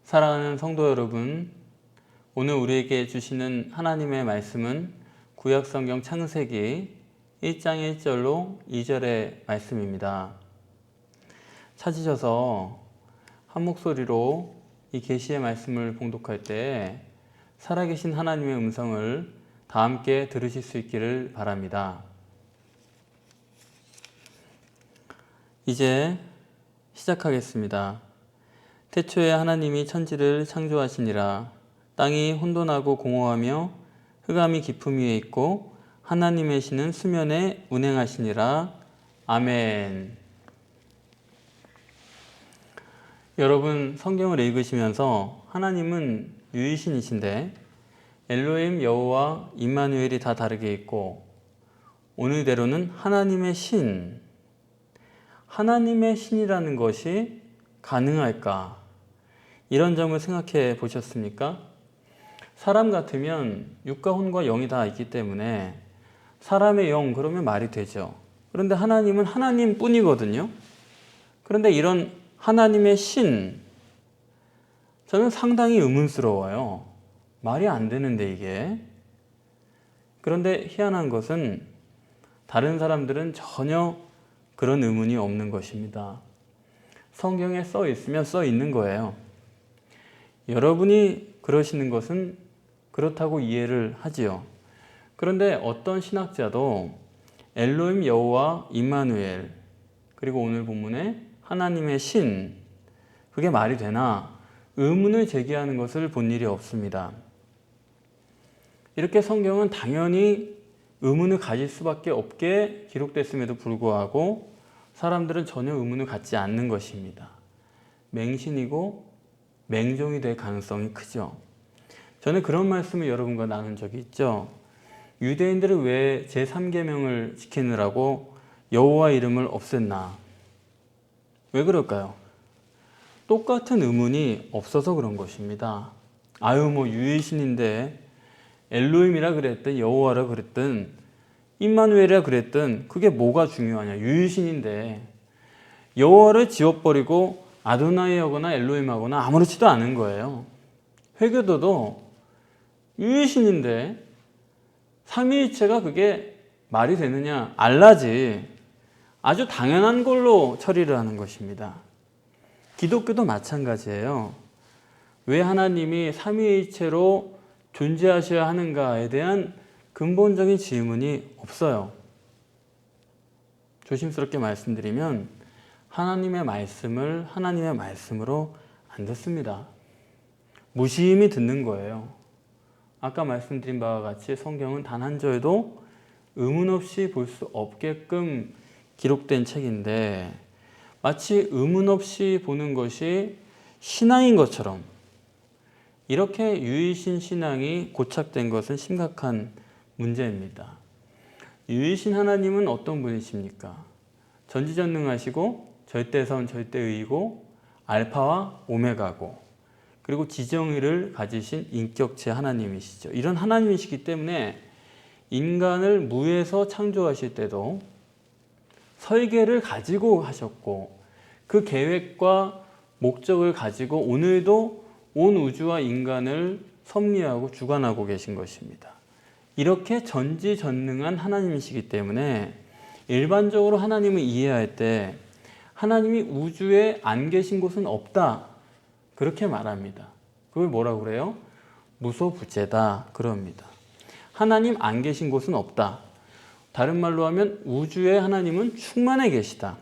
사랑하는 성도 여러분, 오늘 우리에게 주시는 하나님의 말씀은 구약성경 창세기 1장 1절로 2절의 말씀입니다. 찾으셔서 한 목소리로 이 계시의 말씀을 봉독할 때 살아계신 하나님의 음성을 다 함께 들으실 수 있기를 바랍니다. 이제 시작하겠습니다. 태초에 하나님이 천지를 창조하시니라. 땅이 혼돈하고 공허하며 흑암이 깊음 위에 있고 하나님의 신은 수면에 운행하시니라. 아멘. 여러분, 성경을 읽으시면서 하나님은 유일신이신데 엘로힘, 여호와, 임마누엘이 다 다르게 있고 오늘대로는 하나님의 신, 하나님의 신이라는 것이 가능할까? 이런 점을 생각해 보셨습니까? 사람 같으면 육과 혼과 영이 다 있기 때문에 사람의 영 그러면 말이 되죠. 그런데 하나님은 하나님 뿐이거든요. 그런데 이런 하나님의 신, 저는 상당히 의문스러워요. 말이 안 되는데 이게. 그런데 희한한 것은 다른 사람들은 전혀 그런 의문이 없는 것입니다. 성경에 써 있으면 써 있는 거예요. 여러분이 그러시는 것은 그렇다고 이해를 하지요. 그런데 어떤 신학자도 엘로힘, 여호와, 임마누엘, 그리고 오늘 본문에 하나님의 신, 그게 말이 되나 의문을 제기하는 것을 본 일이 없습니다. 이렇게 성경은 당연히 의문을 가질 수밖에 없게 기록됐음에도 불구하고 사람들은 전혀 의문을 갖지 않는 것입니다. 맹신이고 맹종이 될 가능성이 크죠. 저는 그런 말씀을 여러분과 나눈 적이 있죠. 유대인들은 왜 제3계명을 지키느라고 여호와 이름을 없앴나? 왜 그럴까요? 똑같은 의문이 없어서 그런 것입니다. 유일신인데 엘로힘이라 그랬든 여호와라 그랬든 임마누엘이라 그랬든 그게 뭐가 중요하냐? 유일신인데 여호와를 지워버리고 아도나이 하거나 엘로힘 하거나 아무렇지도 않은 거예요. 회교도도 유일신인데 삼위일체가 그게 말이 되느냐? 알라지. 아주 당연한 걸로 처리를 하는 것입니다. 기독교도 마찬가지예요. 왜 하나님이 삼위일체로 존재하셔야 하는가에 대한 근본적인 질문이 없어요. 조심스럽게 말씀드리면 하나님의 말씀을 하나님의 말씀으로 안 듣습니다. 무심히 듣는 거예요. 아까 말씀드린 바와 같이 성경은 단 한 절도 의문 없이 볼 수 없게끔 기록된 책인데 마치 의문 없이 보는 것이 신앙인 것처럼 이렇게 유일신 신앙이 고착된 것은 심각한 문제입니다. 유일신 하나님은 어떤 분이십니까? 전지전능하시고 절대선 절대의이고 알파와 오메가고 그리고 지정의를 가지신 인격체 하나님이시죠. 이런 하나님이시기 때문에 인간을 무에서 창조하실 때도 설계를 가지고 하셨고 그 계획과 목적을 가지고 오늘도 온 우주와 인간을 섭리하고 주관하고 계신 것입니다. 이렇게 전지전능한 하나님이시기 때문에 일반적으로 하나님을 이해할 때 하나님이 우주에 안 계신 곳은 없다 그렇게 말합니다. 그걸 뭐라고 그래요? 무소부재다 그럽니다. 하나님 안 계신 곳은 없다. 다른 말로 하면 우주에 하나님은 충만해 계시다.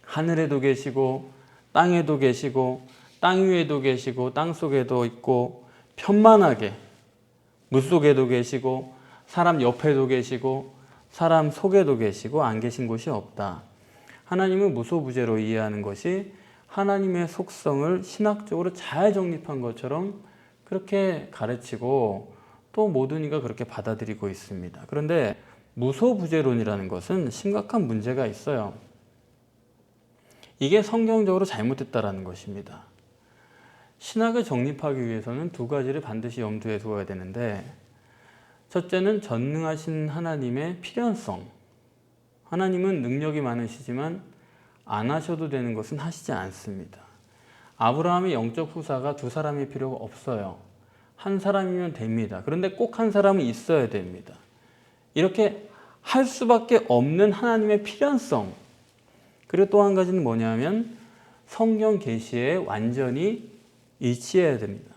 하늘에도 계시고 땅에도 계시고 땅 위에도 계시고 땅 속에도 있고 편만하게 물속에도 계시고 사람 옆에도 계시고 사람 속에도 계시고 안 계신 곳이 없다. 하나님은 무소부재로 이해하는 것이 하나님의 속성을 신학적으로 잘 정립한 것처럼 그렇게 가르치고 또 모든 이가 그렇게 받아들이고 있습니다. 그런데 무소부재론이라는 것은 심각한 문제가 있어요. 이게 성경적으로 잘못됐다는 것입니다. 신학을 정립하기 위해서는 두 가지를 반드시 염두에 두어야 되는데 첫째는 전능하신 하나님의 필연성. 하나님은 능력이 많으시지만 안 하셔도 되는 것은 하시지 않습니다. 아브라함의 영적 후사가 두 사람이 필요가 없어요. 한 사람이면 됩니다. 그런데 꼭 한 사람은 있어야 됩니다. 이렇게 할 수밖에 없는 하나님의 필연성. 그리고 또 한 가지는 뭐냐면 성경 계시에 완전히 일치해야 됩니다.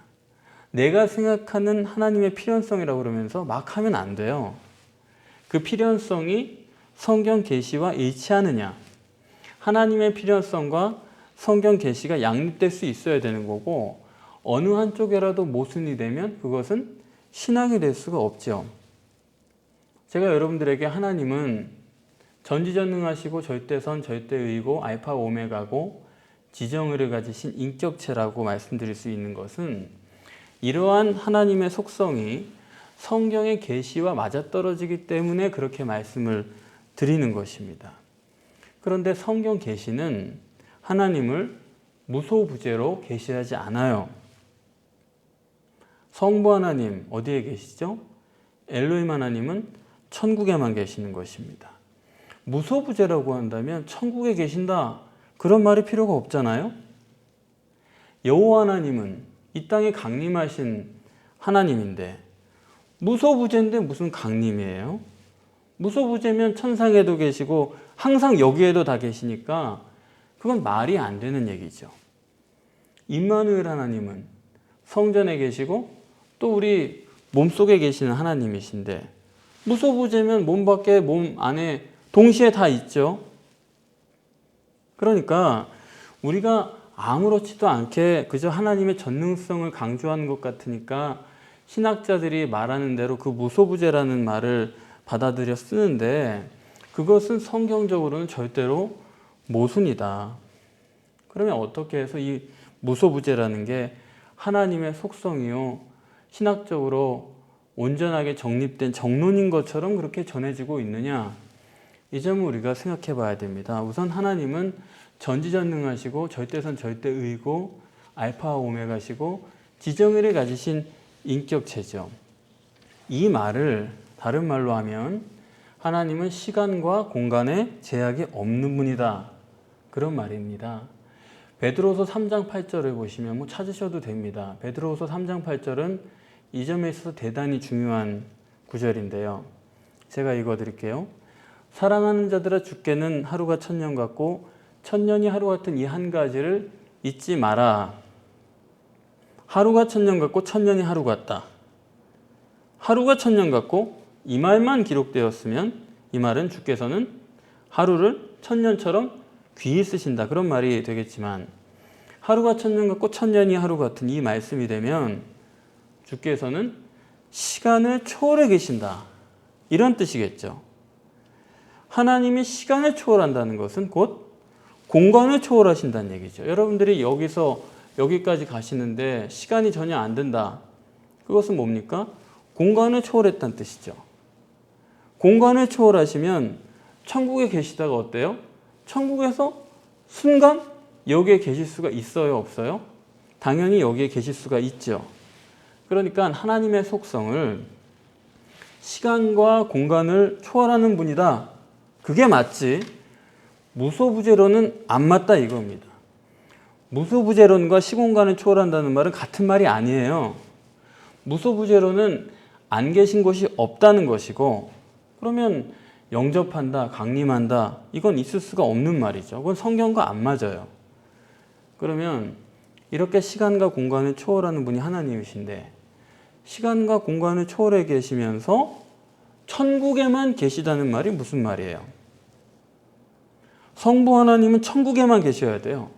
내가 생각하는 하나님의 필연성이라고 그러면서 막 하면 안 돼요. 그 필연성이 성경 계시와 일치하느냐. 하나님의 필연성과 성경 계시가 양립될 수 있어야 되는 거고, 어느 한쪽이라도 모순이 되면 그것은 신학이 될 수가 없죠. 제가 여러분들에게 하나님은 전지전능하시고 절대선 절대의고 알파 오메가고 지정의를 가지신 인격체라고 말씀드릴 수 있는 것은 이러한 하나님의 속성이 성경의 계시와 맞아떨어지기 때문에 그렇게 말씀을 드리는 것입니다. 그런데 성경 계시는 하나님을 무소부재로 계시하지 않아요. 성부 하나님 어디에 계시죠? 엘로힘 하나님은 천국에만 계시는 것입니다. 무소부재라고 한다면 천국에 계신다, 그런 말이 필요가 없잖아요. 여호와 하나님은 이 땅에 강림하신 하나님인데 무소부재인데 무슨 강림이에요? 무소부재면 천상에도 계시고 항상 여기에도 다 계시니까 그건 말이 안 되는 얘기죠. 임마누엘 하나님은 성전에 계시고 또 우리 몸속에 계시는 하나님이신데 무소부재면 몸 밖에 몸 안에 동시에 다 있죠. 그러니까 우리가 아무렇지도 않게 그저 하나님의 전능성을 강조하는 것 같으니까 신학자들이 말하는 대로 그 무소부재라는 말을 받아들여 쓰는데 그것은 성경적으로는 절대로 모순이다. 그러면 어떻게 해서 이 무소부재라는 게 하나님의 속성이요, 신학적으로 온전하게 정립된 정론인 것처럼 그렇게 전해지고 있느냐? 이 점을 우리가 생각해 봐야 됩니다. 우선 하나님은 전지전능하시고 절대선 절대의고 알파와 오메가시고 지정의를 가지신 인격체죠. 이 말을 다른 말로 하면 하나님은 시간과 공간에 제약이 없는 분이다, 그런 말입니다. 베드로서 3장 8절을 보시면 찾으셔도 됩니다. 베드로서 3장 8절은 이 점에 있어서 대단히 중요한 구절인데요. 제가 읽어드릴게요. 사랑하는 자들아, 주께는 하루가 천년 같고 천년이 하루 같은 이 한 가지를 잊지 마라. 하루가 천년 같고 천년이 하루 같다. 하루가 천년 같고 이 말만 기록되었으면 이 말은 주께서는 하루를 천년처럼 귀히 쓰신다, 그런 말이 되겠지만 하루가 천년 같고 천년이 하루 같은 이 말씀이 되면 주께서는 시간을 초월해 계신다, 이런 뜻이겠죠. 하나님이 시간을 초월한다는 것은 곧 공간을 초월하신다는 얘기죠. 여러분들이 여기서 여기까지 가시는데 시간이 전혀 안 된다, 그것은 뭡니까? 공간을 초월했다는 뜻이죠. 공간을 초월하시면 천국에 계시다가 어때요? 천국에서 순간 여기에 계실 수가 있어요, 없어요? 당연히 여기에 계실 수가 있죠. 그러니까 하나님의 속성을 시간과 공간을 초월하는 분이다, 그게 맞지 무소부재론은 안 맞다, 이겁니다. 무소부재론과 시공간을 초월한다는 말은 같은 말이 아니에요. 무소부재론은 안 계신 곳이 없다는 것이고, 그러면 영접한다, 강림한다, 이건 있을 수가 없는 말이죠. 그건 성경과 안 맞아요. 그러면 이렇게 시간과 공간을 초월하는 분이 하나님이신데 시간과 공간을 초월해 계시면서 천국에만 계시다는 말이 무슨 말이에요? 성부 하나님은 천국에만 계셔야 돼요.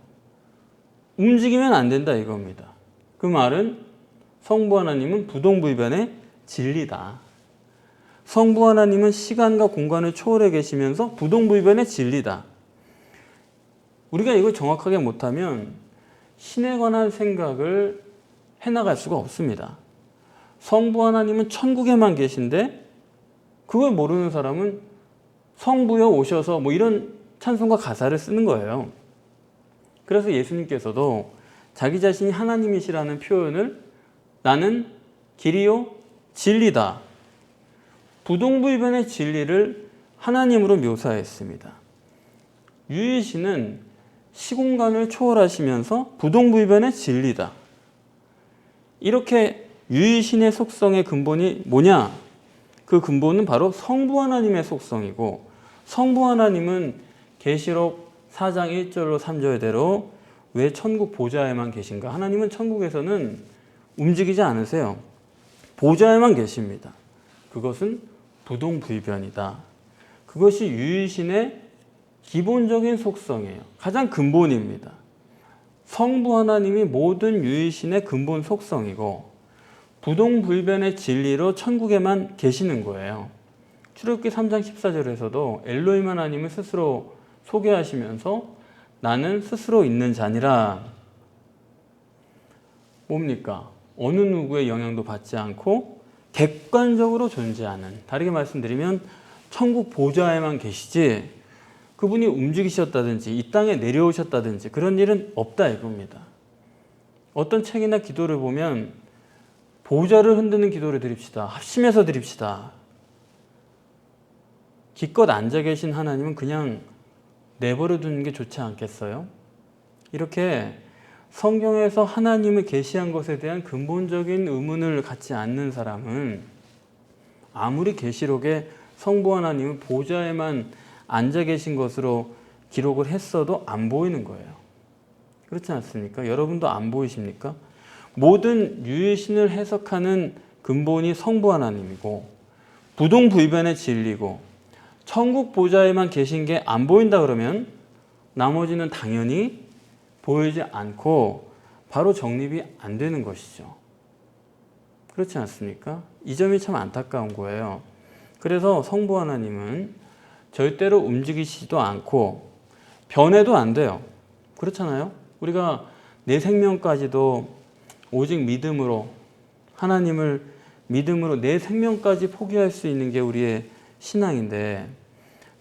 움직이면 안 된다, 이겁니다. 그 말은 성부 하나님은 부동불변의 진리다. 성부 하나님은 시간과 공간을 초월해 계시면서 부동불변의 진리다. 우리가 이걸 정확하게 못하면 신에 관한 생각을 해나갈 수가 없습니다. 성부 하나님은 천국에만 계신데 그걸 모르는 사람은 성부여 오셔서 이런 찬송가 가사를 쓰는 거예요. 그래서 예수님께서도 자기 자신이 하나님이시라는 표현을 나는 길이요 진리다, 부동불변의 진리를 하나님으로 묘사했습니다. 유일신은 시공간을 초월하시면서 부동불변의 진리다. 이렇게 유일신의 속성의 근본이 뭐냐? 그 근본은 바로 성부 하나님의 속성이고, 성부 하나님은 계시록 4장 1절로 3절대로 왜 천국 보좌에만 계신가? 하나님은 천국에서는 움직이지 않으세요. 보좌에만 계십니다. 그것은 부동불변이다. 그것이 유일신의 기본적인 속성이에요. 가장 근본입니다. 성부 하나님이 모든 유일신의 근본 속성이고 부동불변의 진리로 천국에만 계시는 거예요. 출애굽기 3장 14절에서도 엘로힘 하나님을 스스로 소개하시면서 나는 스스로 있는 자니라. 뭡니까? 어느 누구의 영향도 받지 않고 객관적으로 존재하는, 다르게 말씀드리면 천국 보좌에만 계시지 그분이 움직이셨다든지 이 땅에 내려오셨다든지 그런 일은 없다 이겁니다. 어떤 책이나 기도를 보면 보좌를 흔드는 기도를 드립시다. 합심해서 드립시다. 기껏 앉아 계신 하나님은 그냥 내버려 두는 게 좋지 않겠어요? 이렇게 성경에서 하나님을 계시한 것에 대한 근본적인 의문을 갖지 않는 사람은 아무리 계시록에 성부 하나님은 보좌에만 앉아 계신 것으로 기록을 했어도 안 보이는 거예요. 그렇지 않습니까? 여러분도 안 보이십니까? 모든 유일신을 해석하는 근본이 성부 하나님이고 부동불변의 진리고 천국 보좌에만 계신 게 안 보인다 그러면 나머지는 당연히 보이지 않고 바로 정립이 안 되는 것이죠. 그렇지 않습니까? 이 점이 참 안타까운 거예요. 그래서 성부 하나님은 절대로 움직이시지도 않고 변해도 안 돼요. 그렇잖아요? 우리가 내 생명까지도 오직 믿음으로, 하나님을 믿음으로 내 생명까지 포기할 수 있는 게 우리의 신앙인데,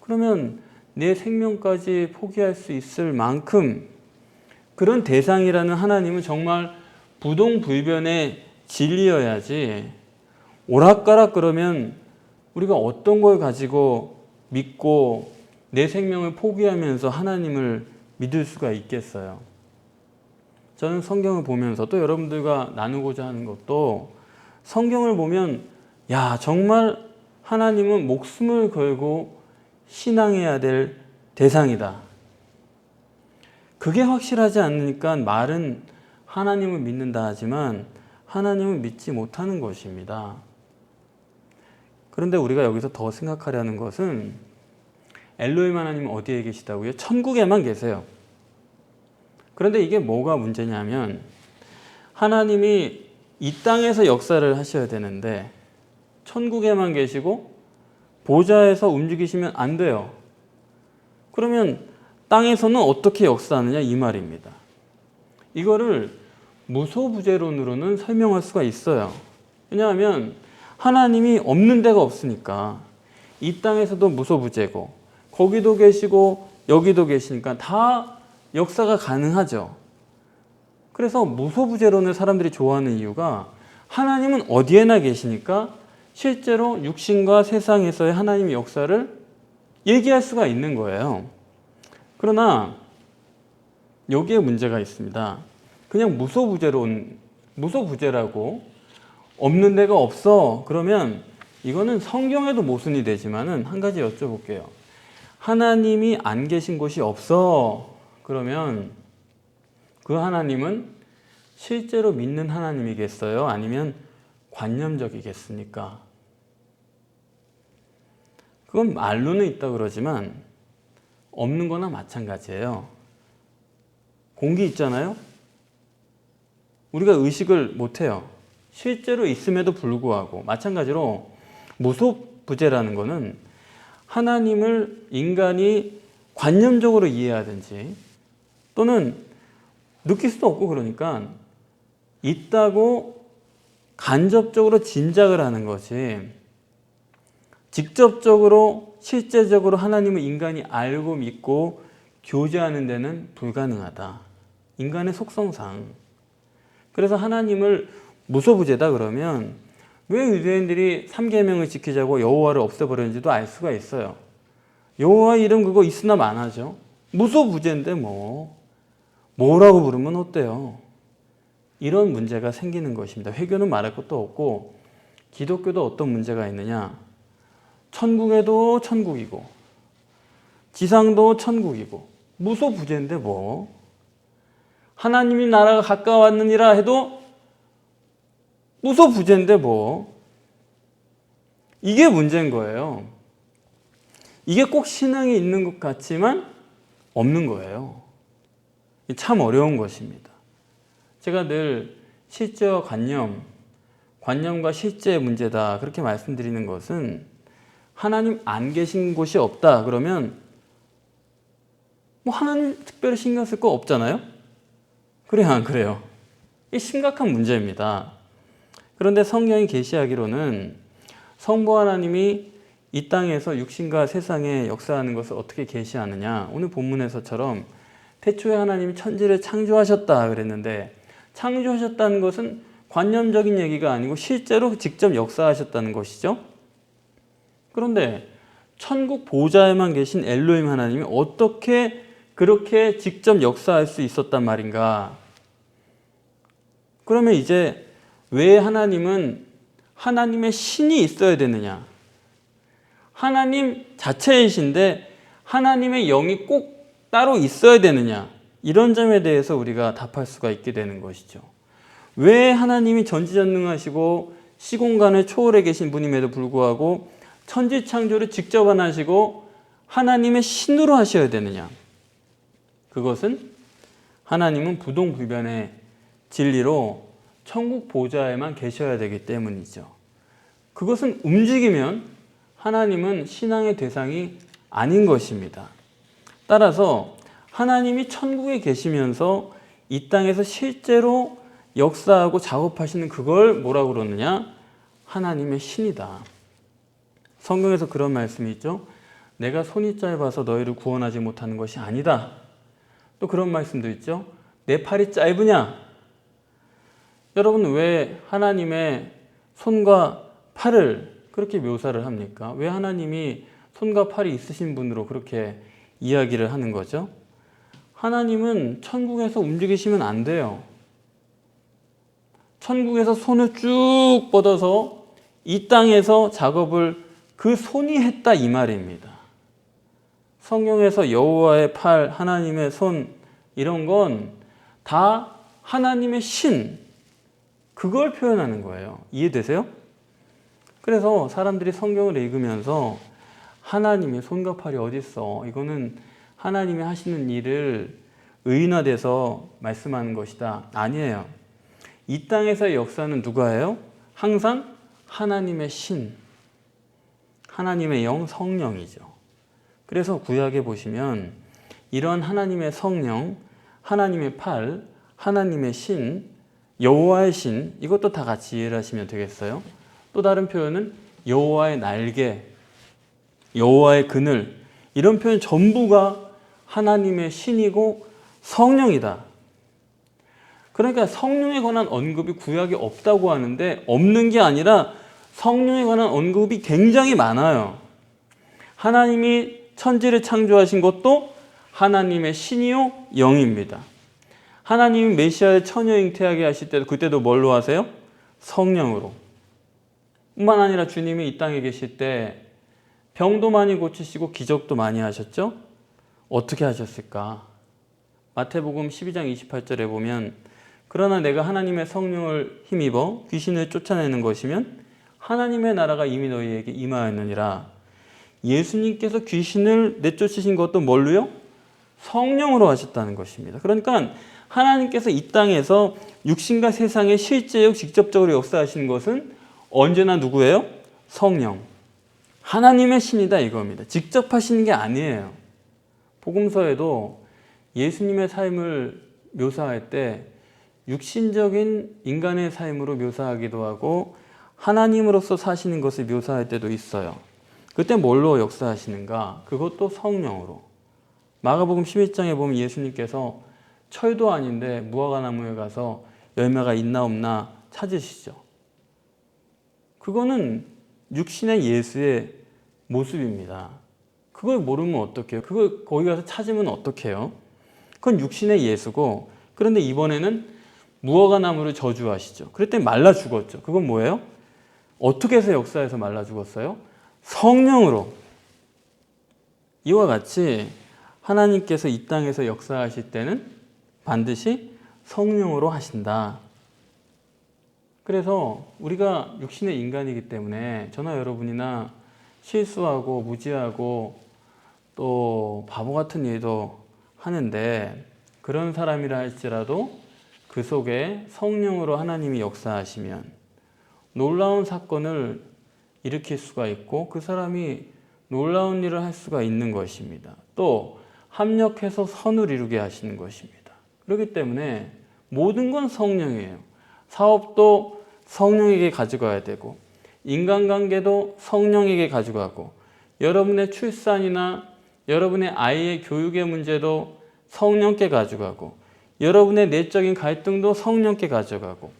그러면 내 생명까지 포기할 수 있을 만큼 그런 대상이라는 하나님은 정말 부동불변의 진리여야지, 오락가락 그러면 우리가 어떤 걸 가지고 믿고 내 생명을 포기하면서 하나님을 믿을 수가 있겠어요? 저는 성경을 보면서 또 여러분들과 나누고자 하는 것도, 성경을 보면 야 정말 하나님은 목숨을 걸고 신앙해야 될 대상이다. 그게 확실하지 않으니까 말은 하나님을 믿는다 하지만 하나님을 믿지 못하는 것입니다. 그런데 우리가 여기서 더 생각하려는 것은 엘로힘 하나님은 어디에 계시다고요? 천국에만 계세요. 그런데 이게 뭐가 문제냐면 하나님이 이 땅에서 역사를 하셔야 되는데 천국에만 계시고 보좌에서 움직이시면 안 돼요. 그러면 땅에서는 어떻게 역사하느냐 이 말입니다. 이거를 무소부재론으로는 설명할 수가 있어요. 왜냐하면 하나님이 없는 데가 없으니까 이 땅에서도 무소부재고 거기도 계시고 여기도 계시니까 다 역사가 가능하죠. 그래서 무소부재론을 사람들이 좋아하는 이유가 하나님은 어디에나 계시니까 실제로 육신과 세상에서의 하나님의 역사를 얘기할 수가 있는 거예요. 그러나 여기에 문제가 있습니다. 그냥 무소부재론, 무소부재라고 없는 데가 없어 그러면 이거는 성경에도 모순이 되지만은 한 가지 여쭤볼게요. 하나님이 안 계신 곳이 없어 그러면 그 하나님은 실제로 믿는 하나님이겠어요? 아니면 관념적이겠습니까? 그건 말로는 있다 그러지만 없는 거나 마찬가지예요. 공기 있잖아요? 우리가 의식을 못해요. 실제로 있음에도 불구하고. 마찬가지로 무소부재라는 거는 하나님을 인간이 관념적으로 이해하든지 또는 느낄 수도 없고 그러니까 있다고 간접적으로 짐작을 하는 것이 직접적으로 실제적으로 하나님을 인간이 알고 믿고 교제하는 데는 불가능하다. 인간의 속성상. 그래서 하나님을 무소부재다 그러면 왜 유대인들이 3계명을 지키자고 여호와를 없애버렸는지도 알 수가 있어요. 여호와 이름 그거 있으나 마나죠. 무소부재인데 뭐 뭐라고 부르면 어때요? 이런 문제가 생기는 것입니다. 회교는 말할 것도 없고 기독교도 어떤 문제가 있느냐? 천국에도 천국이고 지상도 천국이고 무소부재인데 뭐 하나님이 나라가 가까웠느니라 해도 무소부재인데 뭐 이게 문제인 거예요. 이게 꼭 신앙이 있는 것 같지만 없는 거예요. 참 어려운 것입니다. 제가 늘 실제와 관념과 실제의 문제다 그렇게 말씀드리는 것은 하나님 안 계신 곳이 없다 그러면 뭐 하나님 특별히 신경 쓸 거 없잖아요? 그래요, 안 그래요? 이 심각한 문제입니다. 그런데 성경이 계시하기로는 성부 하나님이 이 땅에서 육신과 세상에 역사하는 것을 어떻게 계시하느냐? 오늘 본문에서처럼 태초에 하나님이 천지를 창조하셨다 그랬는데 창조하셨다는 것은 관념적인 얘기가 아니고 실제로 직접 역사하셨다는 것이죠. 그런데 천국 보좌에만 계신 엘로힘 하나님이 어떻게 그렇게 직접 역사할 수 있었단 말인가? 그러면 이제 왜 하나님은 하나님의 신이 있어야 되느냐? 하나님 자체이신데 하나님의 영이 꼭 따로 있어야 되느냐? 이런 점에 대해서 우리가 답할 수가 있게 되는 것이죠. 왜 하나님이 전지전능하시고 시공간을 초월해 계신 분임에도 불구하고 천지창조를 직접 안 하시고 하나님의 신으로 하셔야 되느냐? 그것은 하나님은 부동불변의 진리로 천국 보좌에만 계셔야 되기 때문이죠. 그것은 움직이면 하나님은 신앙의 대상이 아닌 것입니다. 따라서 하나님이 천국에 계시면서 이 땅에서 실제로 역사하고 작업하시는 그걸 뭐라고 그러느냐? 하나님의 신이다. 성경에서 그런 말씀이 있죠. 내가 손이 짧아서 너희를 구원하지 못하는 것이 아니다. 또 그런 말씀도 있죠. 내 팔이 짧으냐? 여러분 왜 하나님의 손과 팔을 그렇게 묘사를 합니까? 왜 하나님이 손과 팔이 있으신 분으로 그렇게 이야기를 하는 거죠? 하나님은 천국에서 움직이시면 안 돼요. 천국에서 손을 쭉 뻗어서 이 땅에서 작업을 그 손이 했다 이 말입니다. 성경에서 여호와의 팔, 하나님의 손 이런 건 다 하나님의 신 그걸 표현하는 거예요. 이해되세요? 그래서 사람들이 성경을 읽으면서 하나님의 손과 팔이 어디 있어? 이거는 하나님이 하시는 일을 의인화돼서 말씀하는 것이다. 아니에요. 이 땅에서의 역사는 누가 해요? 항상 하나님의 신, 하나님의 영, 성령이죠. 그래서 구약에 보시면 이런 하나님의 성령, 하나님의 팔, 하나님의 신, 여호와의 신 이것도 다 같이 이해를 하시면 되겠어요. 또 다른 표현은 여호와의 날개, 여호와의 그늘 이런 표현 전부가 하나님의 신이고 성령이다. 그러니까 성령에 관한 언급이 구약에 없다고 하는데 없는 게 아니라 성령에 관한 언급이 굉장히 많아요. 하나님이 천지를 창조하신 것도 하나님의 신이요 영입니다. 하나님이 메시아의 처녀 잉태하게 하실 때도 그때도 뭘로 하세요? 성령으로. 뿐만 아니라 주님이 이 땅에 계실 때 병도 많이 고치시고 기적도 많이 하셨죠? 어떻게 하셨을까? 마태복음 12장 28절에 보면 그러나 내가 하나님의 성령을 힘입어 귀신을 쫓아내는 것이면 하나님의 나라가 이미 너희에게 임하였느니라. 예수님께서 귀신을 내쫓으신 것도 뭘로요? 성령으로 하셨다는 것입니다. 그러니까 하나님께서 이 땅에서 육신과 세상에 실제로 직접적으로 역사하시는 것은 언제나 누구예요? 성령. 하나님의 신이다 이겁니다. 직접 하시는 게 아니에요. 복음서에도 예수님의 삶을 묘사할 때 육신적인 인간의 삶으로 묘사하기도 하고 하나님으로서 사시는 것을 묘사할 때도 있어요. 그때 뭘로 역사하시는가? 그것도 성령으로. 마가복음 11장에 보면 예수님께서 철도 아닌데 무화과나무에 가서 열매가 있나 없나 찾으시죠. 그거는 육신의 예수의 모습입니다. 그걸 모르면 어떡해요? 그걸 거기 가서 찾으면 어떡해요? 그건 육신의 예수고, 그런데 이번에는 무화과 나무를 저주하시죠. 그랬더니 말라 죽었죠. 그건 뭐예요? 어떻게 해서 역사에서 말라 죽었어요? 성령으로. 이와 같이 하나님께서 이 땅에서 역사하실 때는 반드시 성령으로 하신다. 그래서 우리가 육신의 인간이기 때문에 저나 여러분이나 실수하고 무지하고 또 바보 같은 일도 하는데, 그런 사람이라 할지라도 그 속에 성령으로 하나님이 역사하시면 놀라운 사건을 일으킬 수가 있고 그 사람이 놀라운 일을 할 수가 있는 것입니다. 또 합력해서 선을 이루게 하시는 것입니다. 그렇기 때문에 모든 건 성령이에요. 사업도 성령에게 가져가야 되고, 인간관계도 성령에게 가져가고, 여러분의 출산이나 여러분의 아이의 교육의 문제도 성령께 가져가고, 여러분의 내적인 갈등도 성령께 가져가고,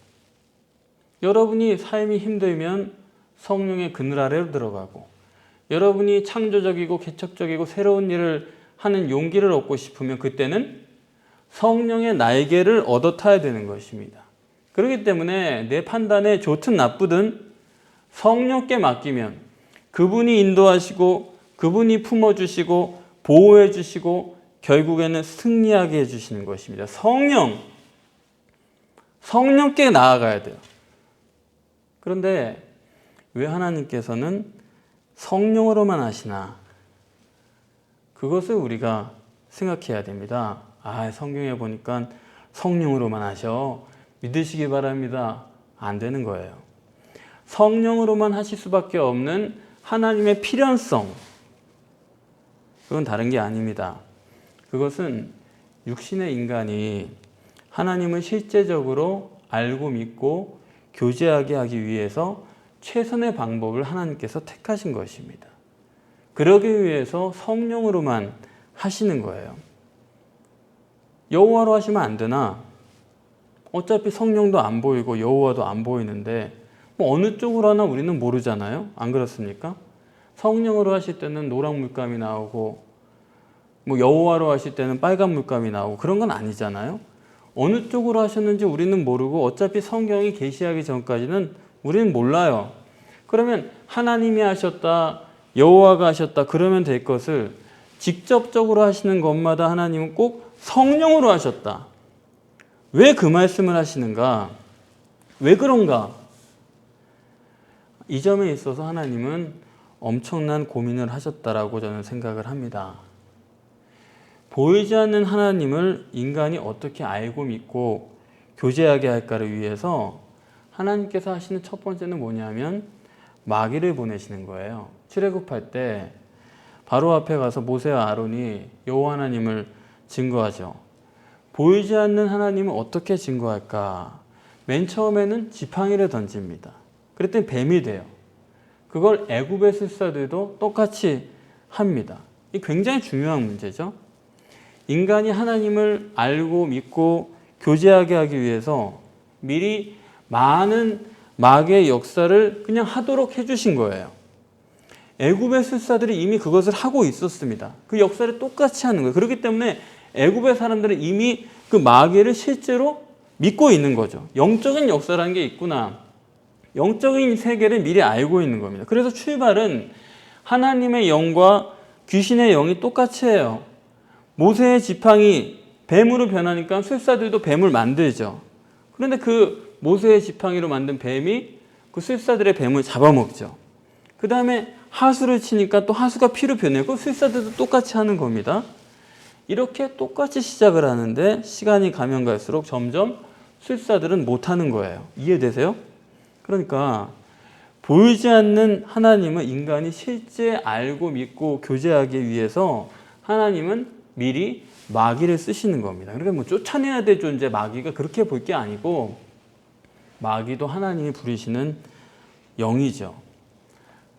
여러분이 삶이 힘들면 성령의 그늘 아래로 들어가고, 여러분이 창조적이고 개척적이고 새로운 일을 하는 용기를 얻고 싶으면 그때는 성령의 날개를 얻어 타야 되는 것입니다. 그렇기 때문에 내 판단에 좋든 나쁘든 성령께 맡기면 그분이 인도하시고 그분이 품어주시고 보호해주시고 결국에는 승리하게 해주시는 것입니다. 성령께 나아가야 돼요. 그런데 왜 하나님께서는 성령으로만 하시나? 그것을 우리가 생각해야 됩니다. 성경에 보니까 성령으로만 하셔, 믿으시기 바랍니다. 안 되는 거예요. 성령으로만 하실 수밖에 없는 하나님의 필연성, 그건 다른 게 아닙니다. 그것은 육신의 인간이 하나님을 실제적으로 알고 믿고 교제하게 하기 위해서 최선의 방법을 하나님께서 택하신 것입니다. 그러기 위해서 성령으로만 하시는 거예요. 여호와로 하시면 안 되나? 어차피 성령도 안 보이고 여호와도 안 보이는데 어느 쪽으로 하나 우리는 모르잖아요. 안 그렇습니까? 성령으로 하실 때는 노란 물감이 나오고 여호와로 하실 때는 빨간 물감이 나오고 그런 건 아니잖아요. 어느 쪽으로 하셨는지 우리는 모르고 어차피 성경이 계시하기 전까지는 우리는 몰라요. 그러면 하나님이 하셨다, 여호와가 하셨다 그러면 될 것을 직접적으로 하시는 것마다 하나님은 꼭 성령으로 하셨다. 왜 그 말씀을 하시는가? 왜 그런가? 이 점에 있어서 하나님은 엄청난 고민을 하셨다라고 저는 생각을 합니다. 보이지 않는 하나님을 인간이 어떻게 알고 믿고 교제하게 할까를 위해서 하나님께서 하시는 첫 번째는 뭐냐면 마귀를 보내시는 거예요. 출애굽할 때 바로 앞에 가서 모세와 아론이 여호와 하나님을 증거하죠. 보이지 않는 하나님을 어떻게 증거할까? 맨 처음에는 지팡이를 던집니다. 그랬더니 뱀이 돼요. 그걸 애굽의 술사들도 똑같이 합니다. 이 굉장히 중요한 문제죠. 인간이 하나님을 알고 믿고 교제하게 하기 위해서 미리 많은 마귀의 역사를 그냥 하도록 해주신 거예요. 애굽의 술사들이 이미 그것을 하고 있었습니다. 그 역사를 똑같이 하는 거예요. 그렇기 때문에 애굽의 사람들은 이미 그 마귀를 실제로 믿고 있는 거죠. 영적인 역사라는 게 있구나. 영적인 세계를 미리 알고 있는 겁니다. 그래서 출발은 하나님의 영과 귀신의 영이 똑같이 해요. 모세의 지팡이 뱀으로 변하니까 술사들도 뱀을 만들죠. 그런데 그 모세의 지팡이로 만든 뱀이 그 술사들의 뱀을 잡아먹죠. 그 다음에 하수를 치니까 또 하수가 피로 변하고 술사들도 똑같이 하는 겁니다. 이렇게 똑같이 시작을 하는데 시간이 가면 갈수록 점점 술사들은 못하는 거예요. 이해되세요? 그러니까 보이지 않는 하나님은 인간이 실제 알고 믿고 교제하기 위해서 하나님은 미리 마귀를 쓰시는 겁니다. 그러니까 쫓아내야 될 존재 마귀가 그렇게 볼 게 아니고 마귀도 하나님이 부리시는 영이죠.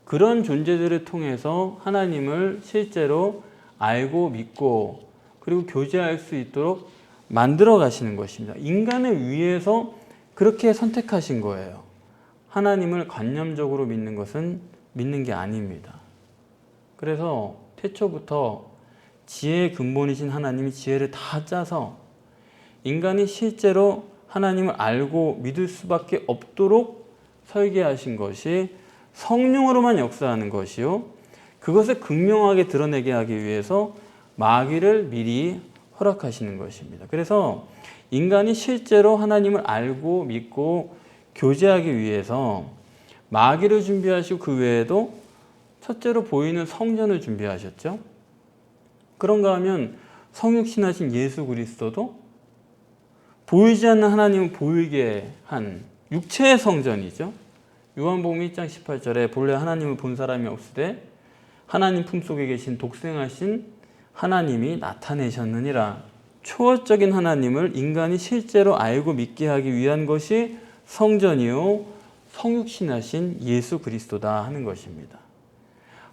그런 존재들을 통해서 하나님을 실제로 알고 믿고 그리고 교제할 수 있도록 만들어 가시는 것입니다. 인간을 위해서 그렇게 선택하신 거예요. 하나님을 관념적으로 믿는 것은 믿는 게 아닙니다. 그래서 태초부터 지혜의 근본이신 하나님이 지혜를 다 짜서 인간이 실제로 하나님을 알고 믿을 수밖에 없도록 설계하신 것이 성령으로만 역사하는 것이요, 그것을 극명하게 드러내게 하기 위해서 마귀를 미리 허락하시는 것입니다. 그래서 인간이 실제로 하나님을 알고 믿고 교제하기 위해서 마귀를 준비하시고 그 외에도 첫째로 보이는 성전을 준비하셨죠. 그런가 하면 성육신하신 예수 그리스도도 보이지 않는 하나님을 보이게 한 육체의 성전이죠. 요한복음 1장 18절에 본래 하나님을 본 사람이 없으되 하나님 품속에 계신 독생하신 하나님이 나타내셨느니라. 초월적인 하나님을 인간이 실제로 알고 믿게 하기 위한 것이 성전이요 성육신하신 예수 그리스도다 하는 것입니다.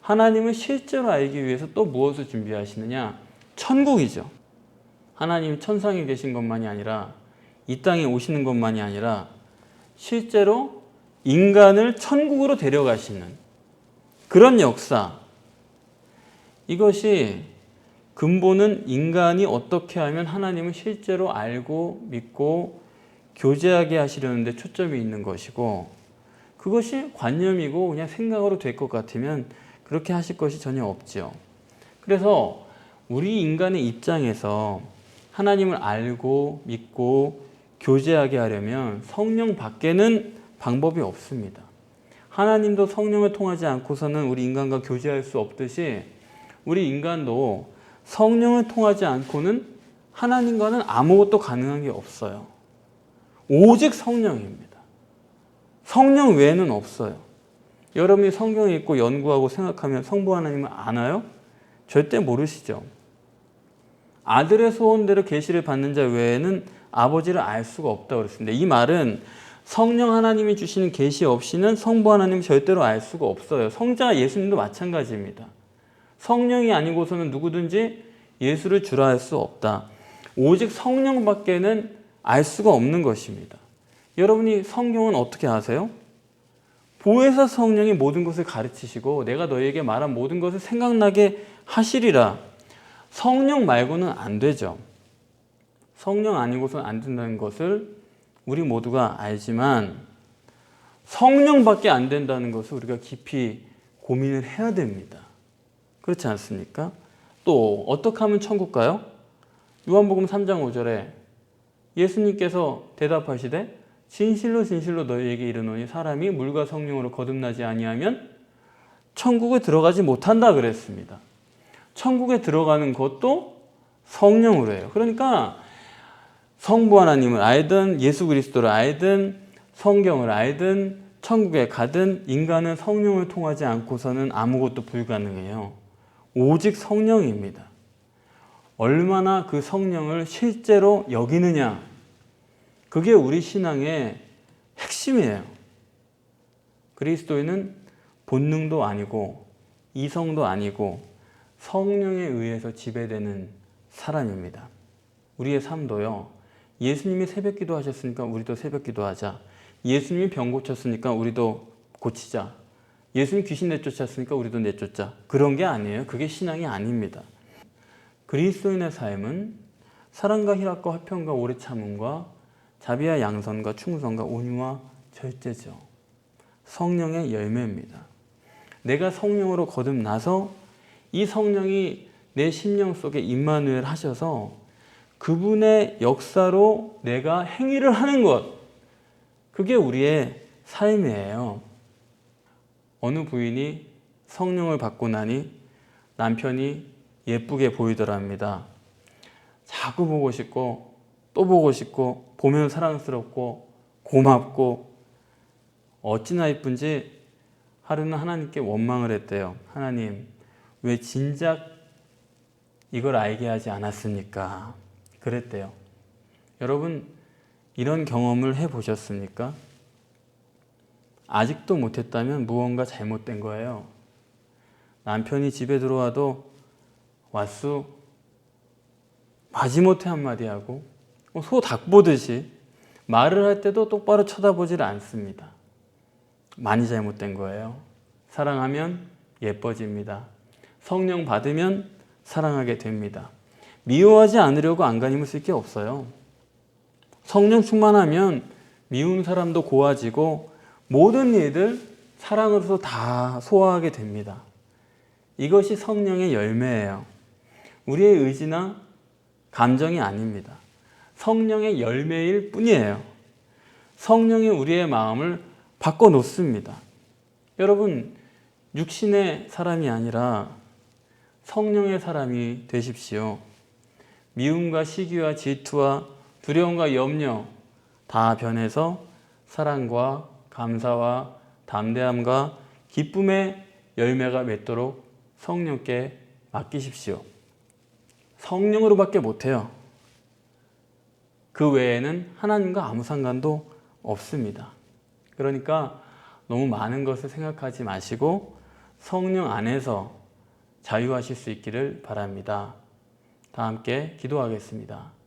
하나님을 실제로 알기 위해서 또 무엇을 준비하시느냐? 천국이죠. 하나님이 천상에 계신 것만이 아니라 이 땅에 오시는 것만이 아니라 실제로 인간을 천국으로 데려가시는 그런 역사, 이것이 근본은 인간이 어떻게 하면 하나님을 실제로 알고 믿고 교제하게 하시려는 데 초점이 있는 것이고, 그것이 관념이고 그냥 생각으로 될 것 같으면 그렇게 하실 것이 전혀 없죠. 그래서 우리 인간의 입장에서 하나님을 알고 믿고 교제하게 하려면 성령 밖에는 방법이 없습니다. 하나님도 성령을 통하지 않고서는 우리 인간과 교제할 수 없듯이 우리 인간도 성령을 통하지 않고는 하나님과는 아무것도 가능한 게 없어요. 오직 성령입니다. 성령 외에는 없어요. 여러분이 성경 읽고 연구하고 생각하면 성부 하나님을 아나요? 절대 모르시죠. 아들의 소원대로 계시를 받는 자 외에는 아버지를 알 수가 없다고 그랬습니다. 이 말은 성령 하나님이 주시는 계시 없이는 성부 하나님을 절대로 알 수가 없어요. 성자 예수님도 마찬가지입니다. 성령이 아니고서는 누구든지 예수를 주라 할 수 없다. 오직 성령밖에는 알 수가 없는 것입니다. 여러분이 성경은 어떻게 아세요? 보혜사 성령이 모든 것을 가르치시고 내가 너희에게 말한 모든 것을 생각나게 하시리라. 성령 말고는 안 되죠. 성령 아니고서는 안 된다는 것을 우리 모두가 알지만 성령밖에 안 된다는 것을 우리가 깊이 고민을 해야 됩니다. 그렇지 않습니까? 또 어떻게 하면 천국 가요? 요한복음 3장 5절에 예수님께서 대답하시되 진실로 진실로 너희에게 이르노니 사람이 물과 성령으로 거듭나지 아니하면 천국에 들어가지 못한다 그랬습니다. 천국에 들어가는 것도 성령으로 해요. 그러니까 성부 하나님을 알든 예수 그리스도를 알든 성경을 알든 천국에 가든 인간은 성령을 통하지 않고서는 아무것도 불가능해요. 오직 성령입니다. 얼마나 그 성령을 실제로 여기느냐, 그게 우리 신앙의 핵심이에요. 그리스도인은 본능도 아니고 이성도 아니고 성령에 의해서 지배되는 사람입니다. 우리의 삶도요, 예수님이 새벽기도 하셨으니까 우리도 새벽기도 하자. 예수님이 병 고쳤으니까 우리도 고치자. 예수님 귀신 내쫓았으니까 우리도 내쫓자. 그런 게 아니에요. 그게 신앙이 아닙니다. 그리스도인의 삶은 사랑과 희락과 화평과 오래 참음과 자비와 양선과 충성과 온유와 절제죠. 성령의 열매입니다. 내가 성령으로 거듭나서 이 성령이 내 심령 속에 임마누엘 하셔서 그분의 역사로 내가 행위를 하는 것, 그게 우리의 삶이에요. 어느 부인이 성령을 받고 나니 남편이 예쁘게 보이더랍니다. 자꾸 보고 싶고 또 보고 싶고 보면 사랑스럽고 고맙고 어찌나 이쁜지 하루는 하나님께 원망을 했대요. 하나님, 왜 진작 이걸 알게 하지 않았습니까? 그랬대요. 여러분, 이런 경험을 해보셨습니까? 아직도 못했다면 무언가 잘못된 거예요. 남편이 집에 들어와도 왓수 마지못해 한마디 하고 소 닭 보듯이 말을 할 때도 똑바로 쳐다보질 않습니다. 많이 잘못된 거예요. 사랑하면 예뻐집니다. 성령 받으면 사랑하게 됩니다. 미워하지 않으려고 안간힘을 쓸 게 없어요. 성령 충만하면 미운 사람도 고와지고 모든 일들 사랑으로서 다 소화하게 됩니다. 이것이 성령의 열매예요. 우리의 의지나 감정이 아닙니다. 성령의 열매일 뿐이에요. 성령이 우리의 마음을 바꿔놓습니다. 여러분, 육신의 사람이 아니라 성령의 사람이 되십시오. 미움과 시기와 질투와 두려움과 염려 다 변해서 사랑과 감사와 담대함과 기쁨의 열매가 맺도록 성령께 맡기십시오. 성령으로밖에 못해요. 그 외에는 하나님과 아무 상관도 없습니다. 그러니까 너무 많은 것을 생각하지 마시고 성령 안에서 자유하실 수 있기를 바랍니다. 다 함께 기도하겠습니다.